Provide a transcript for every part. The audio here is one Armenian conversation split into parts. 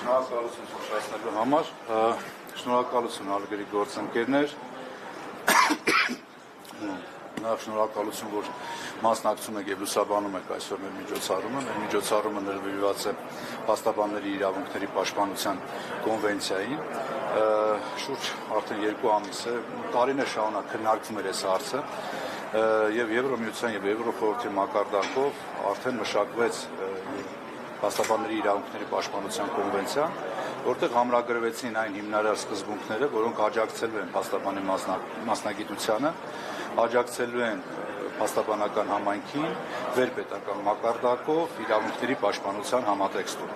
Շնորհակալություն շնորհացնելու համար, շնորհակալություն հարգելի գործընկերներ, նաև շնորհակալություն, որ մասնակցում եք եւ լուսաբանում եք այսօր մեր միջոցառումը։ Մեր միջոցառումը նվիրված է փաստաբանների իրավունքների պաշտպանության կոնվենցիային։ Շուրջ արդեն 2 ամիս է, տարիներ շարունակ քննարկվում էր այս հարցը եւ Եվրոմիության եւ Եվրոխորհրդի մակարդակով արդեն մշակվեց փաստաբանների իրավունքների պաշտպանության կոնվենցիան, որտեղ համրագրվեցին այն հիմնարար սկզբունքները, որոնք աջակցելու են փաստաբանի մասնագիտությանը, աջակցելու են փաստաբանական համայնքին վերպետական մակարդակով իրավունքների պաշտպանության համատեքստում։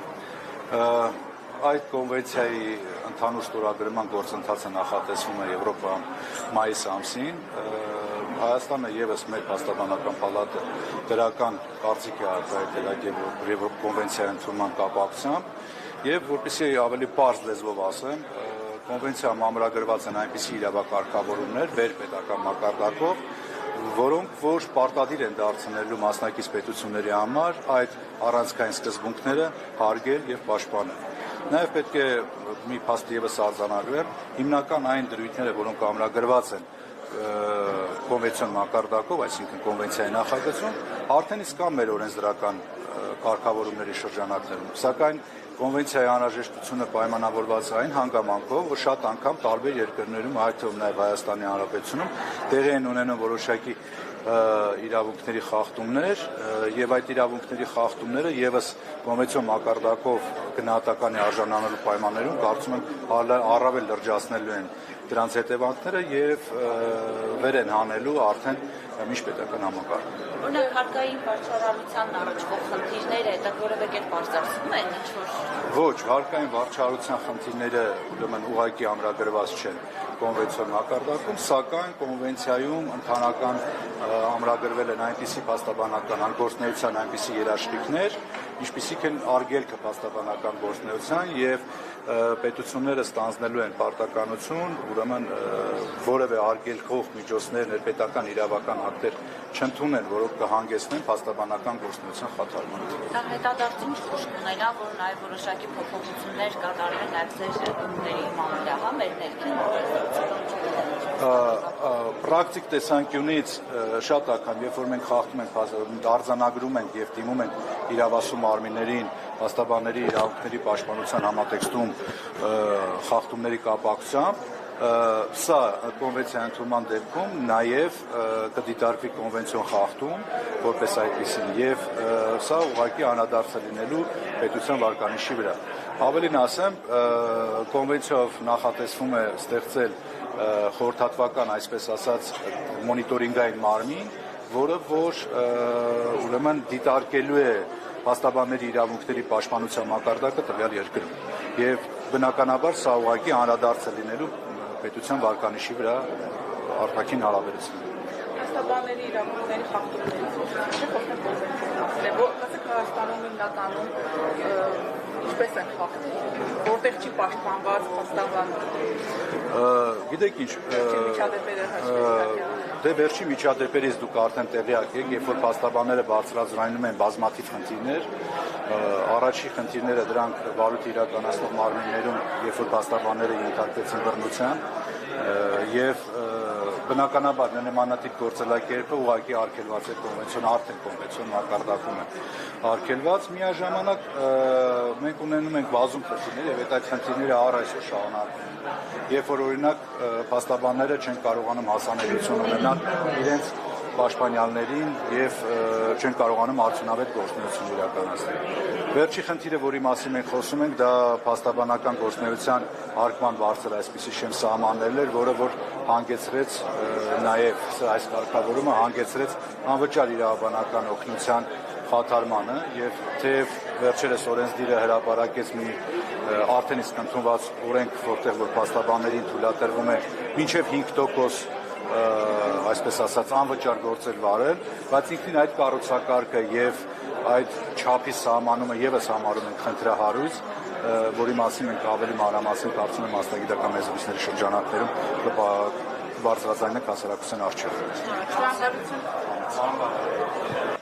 Այդ կոնվենցիայի ընդհանուր ստորագրման գործընթացը նախատեսվում է Եվրոպայում մայիս ամսին։ Հայաստանը եւս մեր փաստաբանական պալատը դրական կարծիք է արտահայտել այդ կոնվենցիայի ընդունման կապակցությամբ եւ որպեսզի ավելի պարզ լեզվով ասեմ, կոնվենցիայում ամրագրված են այնպիսի իրավակարգավորումներ վերպետական մակարդակով, որոնք որ պարտադիր են դարձնելու մասնակից պետությունների համար այդ առանցքային սկզբունքները հարգել եւ պաշտպանել։ Նաեւ պետք է մի փաստ եւս արձանագրեմ, հիմնական այն դրույթները, որոնք ամրագրված են կոնվենցիոն մակարդակով, այսինքն կոնվենցիայի նախագծում, արդեն իսկ կան մեր օրենսդրական կարգավորումների շրջանակներում, սակայն կոնվենցիայի անհրաժեշտությունը պայմանավորված է այն հանգամանքով, որ շատ անգամ տարբեր երկրներում, այդ թվում նաև Հայաստանի Հանրապետությունում, տեղի են ունենում որոշակի իրավունքների խախտումներ եւ այդ իրավունքների խախտումները եւս կոնվենցիոն մակարդակով գնահատականի արժանանալու պայմաններում կարծում եմ առավել լրջացնելու են դրանց հետևանքները եւ վեր են հանելու արդեն միջպետական համակարգը։ Օրինակ հարկային վարչարարությանն առաջվող խնդիրները դա որևէ կերպ արձանագրվում են ինչ-որ։ Ոչ, հարկային վարչարարության խնդիրները ուրեմն ուղղակի ամրագրված չեն կոնվենցիոն մակարդակում, սակայն կոնվենցիայում ընդհանրական ամրագրվել են այնպիսի փաստաբանական գործունեության այնպիսի երաշխիքներ, ինչպիսիք են արգելքը փաստաբանական գործունեության եւ պետությունները ստանձնելու են պարտականություն, ուրեմն որևէ արգելքող միջոցներ, ներպետական իրավական ակտեր չընդունեն, որոնք կհանգեցնեն փաստաբանական գործունեության խաթարմանը։ Դա հետադարձին ճիշտ ուներա, որ նաև որոշակի փոփոխություններ կատարվեն նաև ձեր գումների մամուլահա մեր ներքին պրակտիկ տեսանկյունից շատ անգամ, երբ որ մենք խախտում ենք, արձանագրում ենք եւ դիմում ենք իրավասու մարմիններին փաստաբանների իրավունքների պաշտպանության համատեքստում խախտումների կապակցությամբ, սա կոնվենցիայի ընդունման դեպքում նաև կդիտարկվի կոնվենցիոն խախտում որպես այդպիսին եւ սա ուղղակի անդրադարձ է լինելու պետության վարկանիշի վրա։ Ավելին ասեմ, կոնվենցիայով նախատեսվում է ստեղծել խորհրդատվական, այսպես ասած, մոնիտորինգային մարմին, որը որ ուրեմն դիտարկելու է փաստաբանների իրավունքների պաշտպանության մակարդակը տվյալ երկրում եւ բնականաբար սա ուղղակի անդրադարձ է լինելու պետության վարկանիշի վրա արտաքին հարաբերություններին։ Փաստաբանների իրավունքների խախտումների Հայաստանում հիմնականում ինչպես են խախտում, որտեղ չի պաշտպանված փաստաբանը։ Գիտեք ինչ, դե վերջի միջադեպերից դուք արդեն տեղյակ եք, երբ որ փաստաբանները բարձրաձայնում են բազմաթիվ խնդիրներ, առաջի խնդիրները դրանք վարույթ իրականացնող մարմիններում, երբ որ փաստաբանները ենթարկվեցին բռնության եւ բնականաբար նմանատիպ գործելակերպը ուղղակի արգելված է կոնվենցիոն, արդեն կոնվենցիոն մակարդակում է արգելված, միաժամանակ մենք ունենում ենք բազում խնդիրներ եւ այդ խնդիրները առ այսօր շարունակվում են։ Երբ որ օրինակ փաստաբանները չեն կարողանում հասանելիություն ունենալ իրենց պաշտպանյալներին եւ չեն կարողանում արդյունավետ գործունեություն իրականացնել։ Վերջի խնդիրը, որի մասին մենք խոսում ենք, դա փաստաբանական գործունեության հարկման բարձր այսպիսի շեմ սահմաններն էր, որը որ հանգեցրեց նաեւ այս կարգավորումը հանգեցրեց անվճար իրավաբանական օգնության խաթարմանը եւ թեև վերջերս օրենսդիրը հրապարակեց մի արդեն իսկ ընդունված օրենք, որտեղ որ փաստաբաններին թույլատրվում է մինչեւ 5% այսպես ասած անվճար գործեր վարել, բայց ինքնին այդ կառուցակարգը եւ այդ չափի սահմանումը եւս համարում ենք խնդրահարույց, որի մասին մենք ավելի մանրամասն կարծում եմ մասնագիտական մեզնությունների շրջանակներում կբարձրաձայնենք հասարակության առջև։ Շնորհակալություն։